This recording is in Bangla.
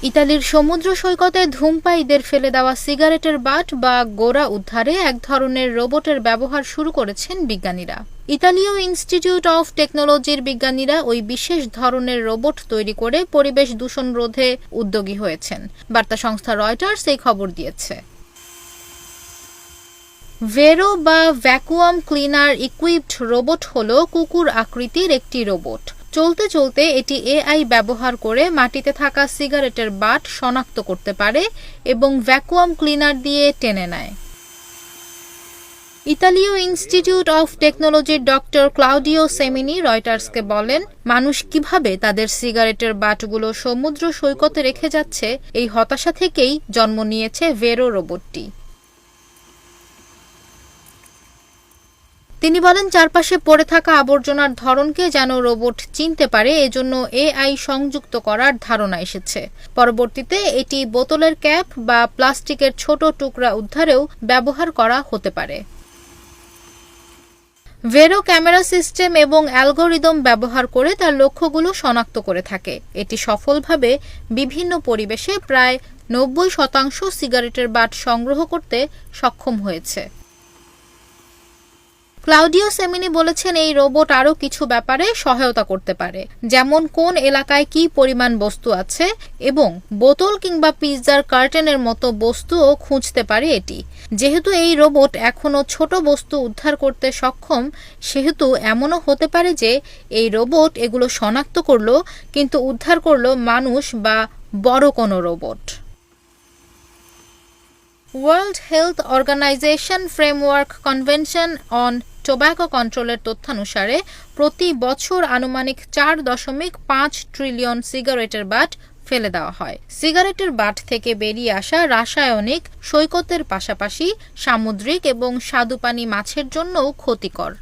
ইতালির সমুদ্র সৈকতে ধূমপায়ীদের ফেলে দেওয়া সিগারেটের বাট বা গোড়া উদ্ধারে এক ধরনের রোবটের ব্যবহার শুরু করেছেন বিজ্ঞানীরা। ইতালীয় ইনস্টিটিউট অফ টেকনোলজির বিজ্ঞানীরা ওই বিশেষ ধরনের রোবট তৈরি করে পরিবেশ দূষণ রোধে উদ্যোগী হয়েছেন। বার্তা সংস্থা রয়টার্স এই খবর দিয়েছে। ভেরো বা ভ্যাকুয়াম ক্লিনার ইকুইপড রোবট হল কুকুর আকৃতির একটি রোবট। চলতে চলতে এটি এআই ব্যবহার করে মাটিতে থাকা সিগারেটের বাট শনাক্ত করতে পারে এবং ভ্যাকুয়াম ক্লিনার দিয়ে টেনে নেয়। ইতালীয় ইনস্টিটিউট অফ টেকনোলজির ডক্টর ক্লাউডিও সেমিনি রয়টার্সকে বলেন, মানুষ কিভাবে তাদের সিগারেটের বাটগুলো সমুদ্র সৈকতে রেখে যাচ্ছে, এই হতাশা থেকেই জন্ম নিয়েছে ভেরো রোবটটি। তিনি বলেন, চারপাশে পড়ে থাকা আবর্জনার ধরনকে যেন রোবট চিনতে পারে, এজন্য এআই সংযুক্ত করার ধারণা এসেছে। পরবর্তীতে এটি বোতলের ক্যাপ বা প্লাস্টিকের ছোট টুকরা উদ্ধারেও ব্যবহার করা হতে পারে। ভেরো ক্যামেরা সিস্টেম এবং অ্যালগোরিদম ব্যবহার করে তার লক্ষ্যগুলো শনাক্ত করে থাকে। এটি সফলভাবে বিভিন্ন পরিবেশে প্রায় 90% সিগারেটের বাট সংগ্রহ করতে সক্ষম হয়েছে। ক্লাউডিও সেমিনি বলেছেন, এই রোবট আরও কিছু ব্যাপারে সহায়তা করতে পারে, যেমন কোন এলাকায় কি পরিমাণ বস্তু আছে এবং বোতল কিংবা পিৎজার কার্টনের মতো বস্তুও খুঁজতে পারে এটি। যেহেতু এই রোবট এখনও ছোট বস্তু উদ্ধার করতে সক্ষম, সেহেতু এমনও হতে পারে যে এই রোবট এগুলো শনাক্ত করলো কিন্তু উদ্ধার করলো মানুষ বা বড় কোনো robot. World Health Organization framework convention on tobacco কন্ট্রোলের তথ্যানুসারে প্রতি বছর আনুমানিক 4.5 ট্রিলিয়ন সিগারেটের বাট ফেলে দেওয়া হয়। সিগারেটের বাট থেকে বেরিয়ে আসা রাসায়নিক সৈকতের পাশাপাশি সামুদ্রিক এবং স্বাদুপানি মাছের জন্যও ক্ষতিকর।